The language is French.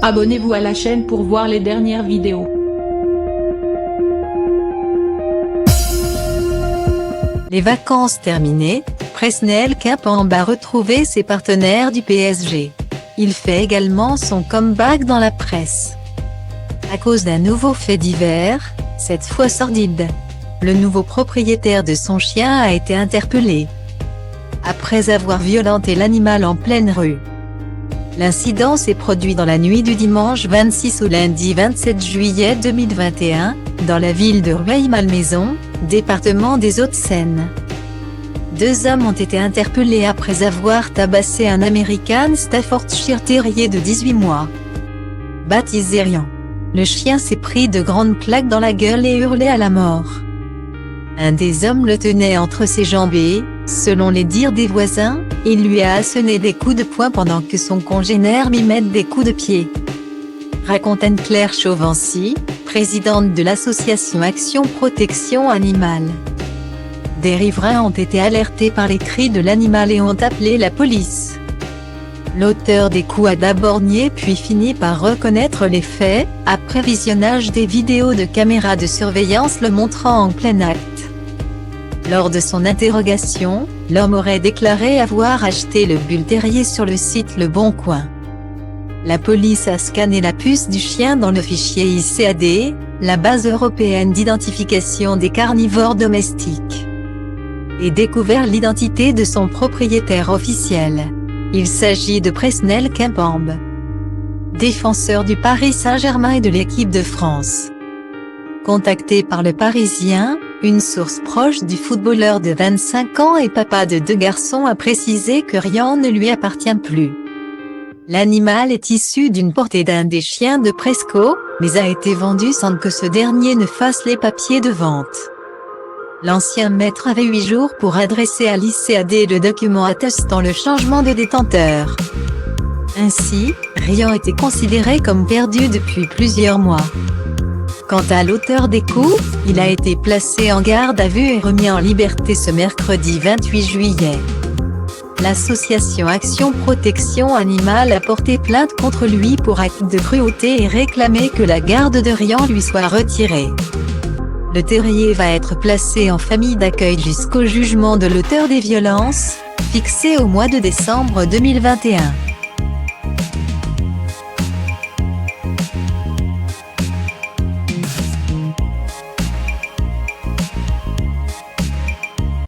Abonnez-vous à la chaîne pour voir les dernières vidéos. Les vacances terminées, Presnel Kimpembe a retrouvé ses partenaires du PSG. Il fait également son comeback dans la presse. À cause d'un nouveau fait divers, cette fois sordide. Le nouveau propriétaire de son chien a été interpellé après avoir violenté l'animal en pleine rue. L'incident s'est produit dans la nuit du dimanche 26 au lundi 27 juillet 2021, dans la ville de Rueil-Malmaison, département des Hauts-de-Seine. Deux hommes ont été interpellés après avoir tabassé un American Staffordshire Terrier de 18 mois. Baptisé Rian. Le chien s'est pris de grandes claques dans la gueule et hurlait à la mort. Un des hommes le tenait entre ses jambes et, selon les dires des voisins, il lui a asséné des coups de poing pendant que son congénère lui met des coups de pied. Raconte Anne-Claire Chauvency, présidente de l'association Action Protection Animale. Des riverains ont été alertés par les cris de l'animal et ont appelé la police. L'auteur des coups a d'abord nié puis fini par reconnaître les faits, après visionnage des vidéos de caméras de surveillance le montrant en plein acte. Lors de son interrogation, l'homme aurait déclaré avoir acheté le bull terrier sur le site Le Bon Coin. La police a scanné la puce du chien dans le fichier ICAD, la base européenne d'identification des carnivores domestiques, et découvert l'identité de son propriétaire officiel. Il s'agit de Presnel Kimpembe, défenseur du Paris Saint-Germain et de l'équipe de France. Contacté par Le Parisien, une source proche du footballeur de 25 ans et papa de 2 garçons a précisé que Rian ne lui appartient plus. L'animal est issu d'une portée d'un des chiens de Presco, mais a été vendu sans que ce dernier ne fasse les papiers de vente. L'ancien maître avait 8 jours pour adresser à l'ICAD le document attestant le changement de détenteur. Ainsi, Rian était considéré comme perdu depuis plusieurs mois. Quant à l'auteur des coups, il a été placé en garde à vue et remis en liberté ce mercredi 28 juillet. L'association Action Protection Animale a porté plainte contre lui pour acte de cruauté et réclamé que la garde de Rian lui soit retirée. Le terrier va être placé en famille d'accueil jusqu'au jugement de l'auteur des violences, fixé au mois de décembre 2021.